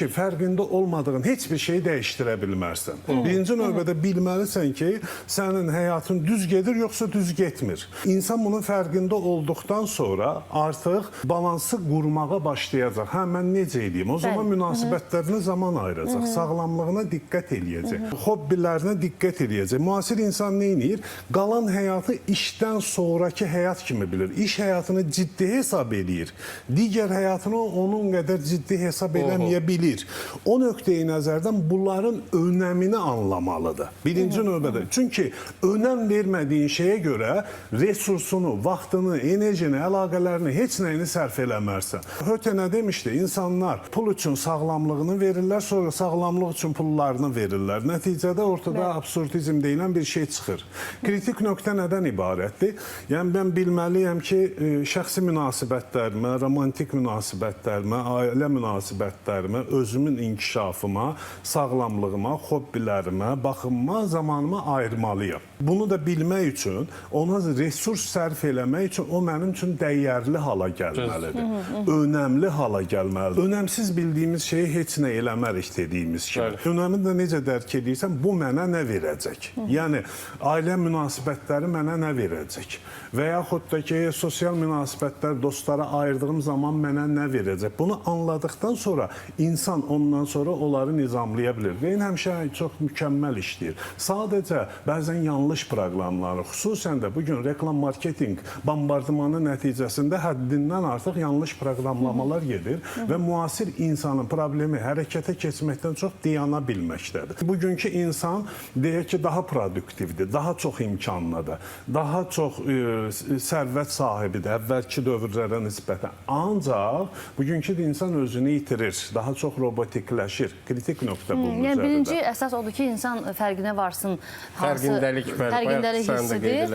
ki, fərqində olmadığın heç bir şeyi dəyişdirə bilmərsən. Birinci növbədə bilməlisən ki, sənin həyatın düz gedir, yoxsa düz getmir. İnsan bunun fərqində olduqdan sonra artıq balansı qurmağa başlayacaq. Hə, mən necə edeyim? O zaman münasibətlərinə zaman ayıracaq, sağlamlığına diqqət eləyəcək, hobbilərinə diqqət eləyəcək. Müasir insan nə edir? Qalan həyatı işdən sonraki həyat kimi bilir. İş həyatını ciddi hesab eləyir. Digər həyatını onun qədər ciddi hesab eləməyə bilir. O nöqteyi nəzərdən bunların önəmini anlamalıdır. Birinci növbədə. Çünki önəm vermədiyin şeyə görə resursunu, vaxtını, enerjini, əlaqələrini, heç nəyini sərf eləmərsən. Höte nə demişdi? İnsanlar pul üçün sağlamlığını verirlər, sonra sağlamlıq üçün pullarını verirlər. Nəticədə ortada absurdizm deyilən bir şey çıxır. Kritik nöqtə nədən ibarətdir? Yəni, mən bilməliyəm ki, şəxsi münasibətlərimə, romantik münasibətlərimə, ailə münasibətlərimə, özümün inkişafıma, sağlamlığıma, hobbilərimə, baxımıma, zamanıma ayırmalıyam. Bunu da bilmək üçün, ona resurs sərf eləmək üçün o mənim üçün dəyərli hala gəlməlidir. Önəmli hala gəlməlidir. Önəmsiz bildiyimiz şeyi heç nə eləmərik dediyimiz kimi. Önəmi də necə dərk edirsən, bu mənə nə verəcək? Yəni, ailə münasibətləri mənə nə verəcək? Və yaxud da ki, sosial münasibətlər, dostlara ayırdığım zaman mənə nə verəcək? Bunu anladıqdan sonra insan ondan sonra onları nizamlaya bilir. Beyin həmişə çox mükəmməl işləyir. Sadəcə bəzən yanlış proqramları, xüsusən də bugün reklam marketinq bombardımanı nəticəsində həddindən artıq yanlış proqramlamalar gedir və müasir insanın problemi hərəkətə keçməkdən çox dayana bilməkdədir. Bugünkü insan deyək ki, daha produktivdir, daha çox imkanlıdır, daha çox sərvət sahibidir, əvvəlki dövrlərə nisbətən. Ancaq bugünkü insan özünü itirir, daha çox robotikləşir. Kritik nöqtə bunun üzərində. Yəni, birinci əsas odur ki, insan fərqinə varsın. Fərqindəlik hissidir.